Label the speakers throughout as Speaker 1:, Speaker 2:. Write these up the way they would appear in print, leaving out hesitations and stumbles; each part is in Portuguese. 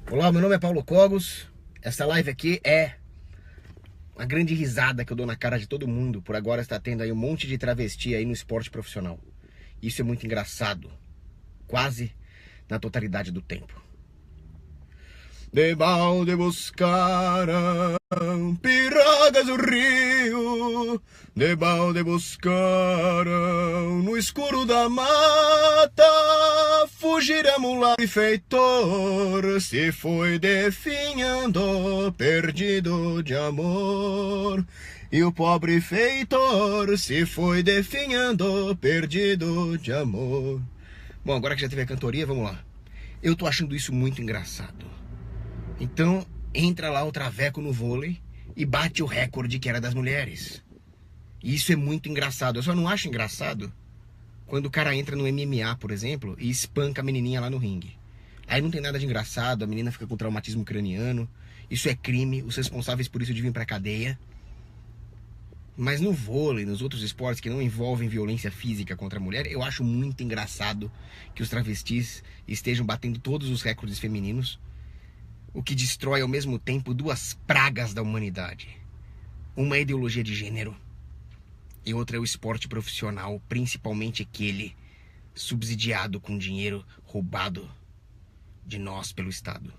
Speaker 1: Olá, meu nome é Paulo Cogos. Essa live aqui é uma grande risada que eu dou na cara de todo mundo por agora estar tendo aí um monte de travesti aí no esporte profissional. Isso é muito engraçado, quase na totalidade do tempo. De balde buscaram pirangas do rio, de balde buscaram no escuro da mata, fugiremos lá e feitor se foi definhando, perdido de amor. E o pobre feitor se foi definhando, perdido de amor. Bom, agora que já teve a cantoria, vamos lá. Eu tô achando isso muito engraçado. Então, entra lá o traveco no vôlei e bate o recorde que era das mulheres. Isso é muito engraçado. Eu só não acho engraçado quando o cara entra no MMA, por exemplo, e espanca a menininha lá no ringue. Aí não tem nada de engraçado, a menina fica com traumatismo craniano. Isso é crime, os responsáveis por isso deviam ir pra cadeia. Mas no vôlei, nos outros esportes que não envolvem violência física contra a mulher, eu acho muito engraçado que os travestis estejam batendo todos os recordes femininos. O que destrói ao mesmo tempo duas pragas da humanidade. Uma é a ideologia de gênero e outra é o esporte profissional, principalmente aquele subsidiado com dinheiro roubado de nós pelo Estado.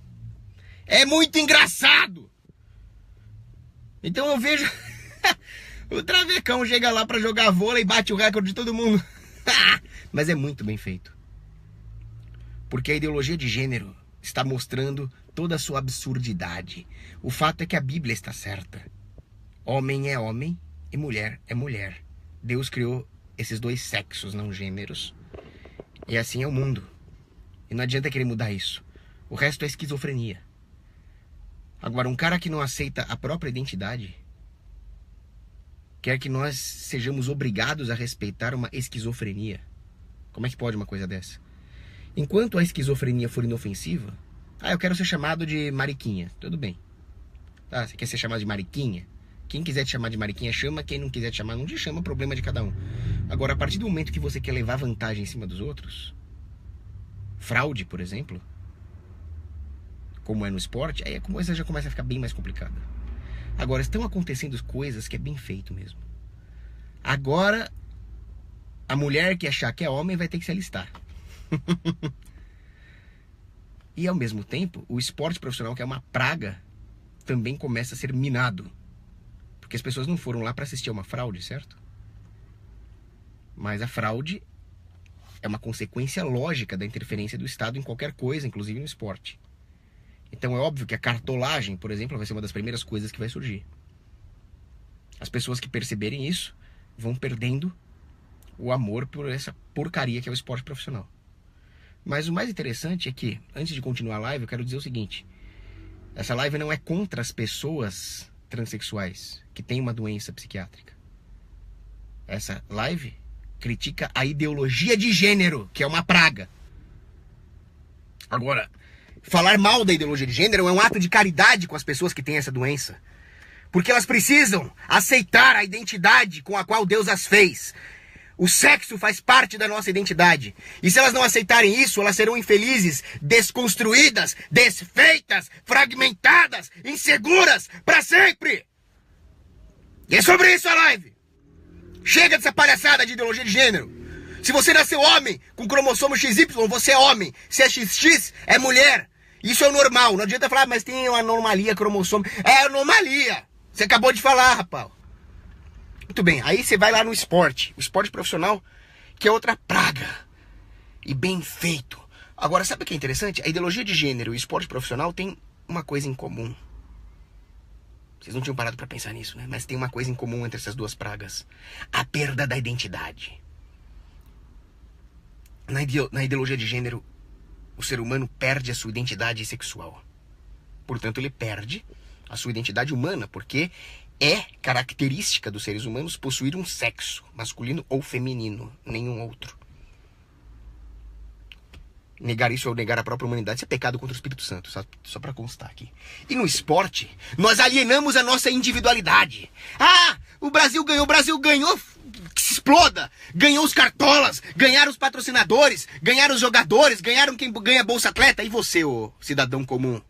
Speaker 1: É muito engraçado! Então eu vejo o travecão chega lá pra jogar vôlei e bate o recorde de todo mundo. Mas é muito bem feito. Porque a ideologia de gênero está mostrando toda a sua absurdidade. O fato é que a Bíblia está certa. Homem é homem e mulher é mulher. Deus criou esses dois sexos, não gêneros. E assim é o mundo. E não adianta querer mudar isso. O resto é esquizofrenia. Agora, um cara que não aceita a própria identidade quer que nós sejamos obrigados a respeitar uma esquizofrenia. Como é que pode uma coisa dessa? Enquanto a esquizofrenia for inofensiva, eu quero ser chamado de Mariquinha. Tudo bem. Você quer ser chamado de Mariquinha? Quem quiser te chamar de Mariquinha, chama. Quem não quiser te chamar, não te chama. Problema de cada um. Agora, a partir do momento que você quer levar vantagem em cima dos outros, fraude, por exemplo, como é no esporte, aí a coisa já começa a ficar bem mais complicada. Agora, estão acontecendo coisas que é bem feito mesmo. Agora, a mulher que achar que é homem vai ter que se alistar. E ao mesmo tempo, o esporte profissional, que é uma praga, também começa a ser minado. Porque as pessoas não foram lá para assistir a uma fraude, certo? Mas a fraude é uma consequência lógica da interferência do Estado em qualquer coisa, inclusive no esporte. Então é óbvio que a cartolagem, por exemplo, vai ser uma das primeiras coisas que vai surgir. As pessoas que perceberem isso vão perdendo o amor por essa porcaria que é o esporte profissional. Mas o mais interessante é que, antes de continuar a live, eu quero dizer o seguinte. Essa live não é contra as pessoas transexuais que têm uma doença psiquiátrica. Essa live critica a ideologia de gênero, que é uma praga. Agora, falar mal da ideologia de gênero é um ato de caridade com as pessoas que têm essa doença. Porque elas precisam aceitar a identidade com a qual Deus as fez. O sexo faz parte da nossa identidade. E se elas não aceitarem isso, elas serão infelizes, desconstruídas, desfeitas, fragmentadas, inseguras, para sempre. E é sobre isso a live. Chega dessa palhaçada de ideologia de gênero. Se você nasceu homem, com cromossomo XY, você é homem. Se é XX, é mulher. Isso é o normal. Não adianta falar, mas tem uma anomalia cromossomo. É anomalia. Você acabou de falar, rapaz. Muito bem, aí você vai lá no esporte. O esporte profissional, que é outra praga. E bem feito. Agora, sabe o que é interessante? A ideologia de gênero e o esporte profissional tem uma coisa em comum. Vocês não tinham parado pra pensar nisso, né? Mas tem uma coisa em comum entre essas duas pragas. A perda da identidade. Na ideologia de gênero, o ser humano perde a sua identidade sexual. Portanto, ele perde a sua identidade humana, porque é característica dos seres humanos possuir um sexo, masculino ou feminino, nenhum outro. Negar isso ou negar a própria humanidade, isso é pecado contra o Espírito Santo, só para constar aqui. E no esporte, nós alienamos a nossa individualidade. O Brasil ganhou, que se exploda. Ganhou os cartolas, ganharam os patrocinadores, ganharam os jogadores, ganharam quem ganha Bolsa Atleta. E você, ô cidadão comum,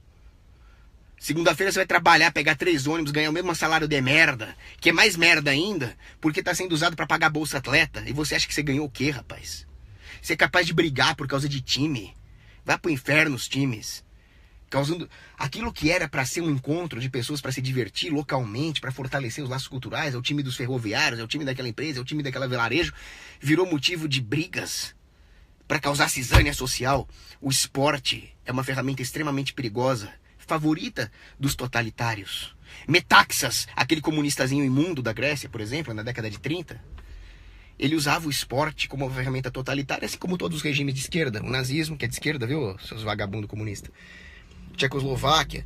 Speaker 1: Segunda-feira você vai trabalhar, pegar 3 ônibus, ganhar o mesmo salário de merda, que é mais merda ainda, porque tá sendo usado pra pagar bolsa atleta. E você acha que você ganhou o quê, rapaz? Você é capaz de brigar por causa de time. Vai pro inferno os times. Causando aquilo que era pra ser um encontro de pessoas pra se divertir localmente, pra fortalecer os laços culturais, é o time dos ferroviários, é o time daquela empresa, é o time daquela vilarejo, virou motivo de brigas pra causar cisânia social. O esporte é uma ferramenta extremamente perigosa, favorita dos totalitários. Metaxas, aquele comunistazinho imundo da Grécia, por exemplo, na década de 30, ele usava o esporte como uma ferramenta totalitária, assim como todos os regimes de esquerda. O nazismo, que é de esquerda, viu, seus vagabundos comunistas. Tchecoslováquia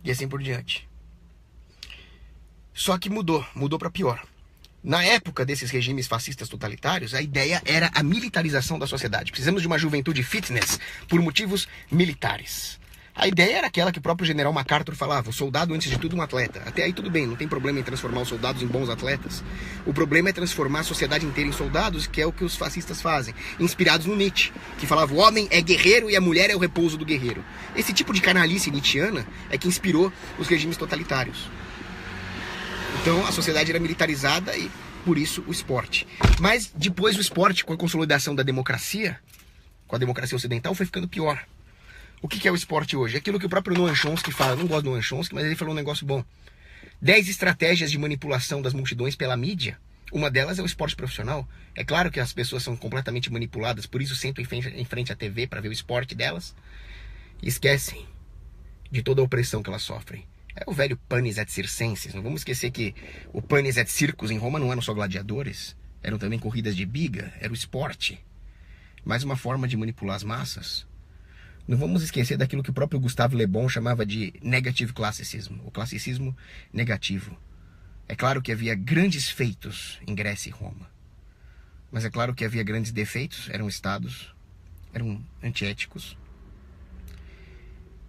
Speaker 1: e assim por diante. Só que mudou para pior. Na época desses regimes fascistas totalitários, a ideia era a militarização da sociedade. Precisamos de uma juventude fitness por motivos militares. A ideia era aquela que o próprio general MacArthur falava: o soldado, antes de tudo, um atleta. Até aí tudo bem, não tem problema em transformar os soldados em bons atletas. O problema é transformar a sociedade inteira em soldados, que é o que os fascistas fazem. Inspirados no Nietzsche, que falava: o homem é guerreiro e a mulher é o repouso do guerreiro. Esse tipo de canalice nietzschiana é que inspirou os regimes totalitários. Então a sociedade era militarizada e por isso o esporte. Mas depois o esporte, com a consolidação da democracia, com a democracia ocidental, foi ficando pior. O que é o esporte hoje? Aquilo que o próprio Noam Chomsky fala. Eu não gosto do Noam Chomsky, mas ele falou um negócio bom. 10 estratégias de manipulação das multidões pela mídia. Uma delas é o esporte profissional. É claro que as pessoas são completamente manipuladas, por isso sentam em frente à TV para ver o esporte delas e esquecem de toda a opressão que elas sofrem. É o velho panis et circenses. Não vamos esquecer que o panis et circus em Roma não eram só gladiadores, eram também corridas de biga, era o esporte. Mais uma forma de manipular as massas. Não vamos esquecer daquilo que o próprio Gustave Le Bon chamava de negative classicism, o classicismo negativo. É claro que havia grandes feitos em Grécia e Roma, mas é claro que havia grandes defeitos, eram estados, eram antiéticos,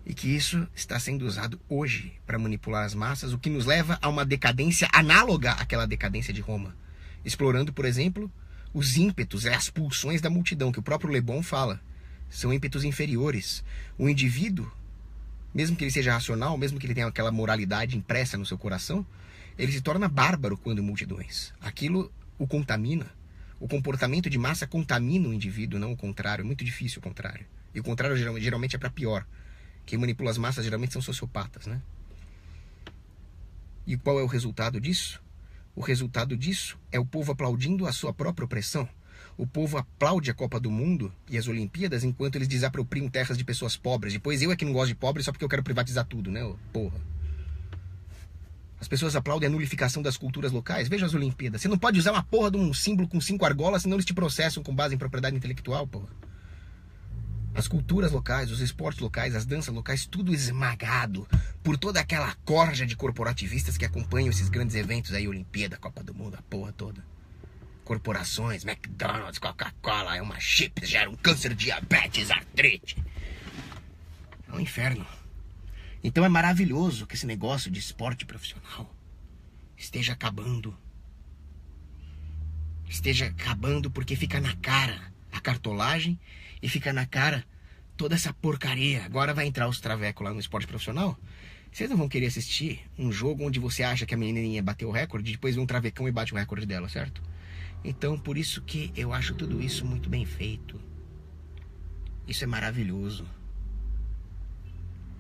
Speaker 1: e que isso está sendo usado hoje para manipular as massas, o que nos leva a uma decadência análoga àquela decadência de Roma, explorando, por exemplo, os ímpetos, as pulsões da multidão, que o próprio Le Bon fala. São ímpetos inferiores. O indivíduo, mesmo que ele seja racional, mesmo que ele tenha aquela moralidade impressa no seu coração, ele se torna bárbaro quando multidões. Aquilo o contamina. O comportamento de massa contamina o indivíduo, não o contrário. É muito difícil o contrário. E o contrário geralmente é para pior. Quem manipula as massas geralmente são sociopatas, né? E qual é o resultado disso? O resultado disso é o povo aplaudindo a sua própria opressão. O povo aplaude a Copa do Mundo e as Olimpíadas enquanto eles desapropriam terras de pessoas pobres. Depois eu é que não gosto de pobre só porque eu quero privatizar tudo, né? Porra. As pessoas aplaudem a nulificação das culturas locais. Veja as Olimpíadas. Você não pode usar uma porra de um símbolo com 5 argolas, senão eles te processam com base em propriedade intelectual, porra. As culturas locais, os esportes locais, as danças locais, tudo esmagado por toda aquela corja de corporativistas que acompanham esses grandes eventos aí, Olimpíada, Copa do Mundo, a porra toda. Corporações, McDonald's, Coca-Cola, é uma chips, gera um câncer, diabetes, artrite. É um inferno. Então é maravilhoso que esse negócio de esporte profissional esteja acabando. Esteja acabando porque fica na cara a cartolagem e fica na cara toda essa porcaria. Agora vai entrar os travecos lá no esporte profissional. Vocês não vão querer assistir um jogo onde você acha que a menininha bateu o recorde e depois vem um travecão e bate o recorde dela, certo? Então, por isso que eu acho tudo isso muito bem feito. Isso é maravilhoso.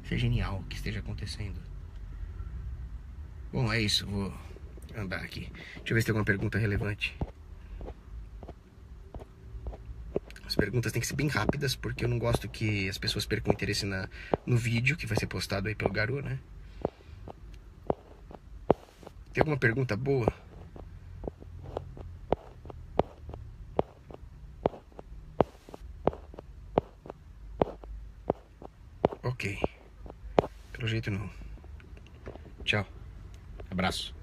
Speaker 1: Isso é genial que esteja acontecendo. Bom, é isso. Vou andar aqui. Deixa eu ver se tem alguma pergunta relevante. As perguntas têm que ser bem rápidas, porque eu não gosto que as pessoas percam interesse no vídeo que vai ser postado aí pelo Garou, né? Tem alguma pergunta boa? Ok. Pelo jeito não. Tchau. Abraço.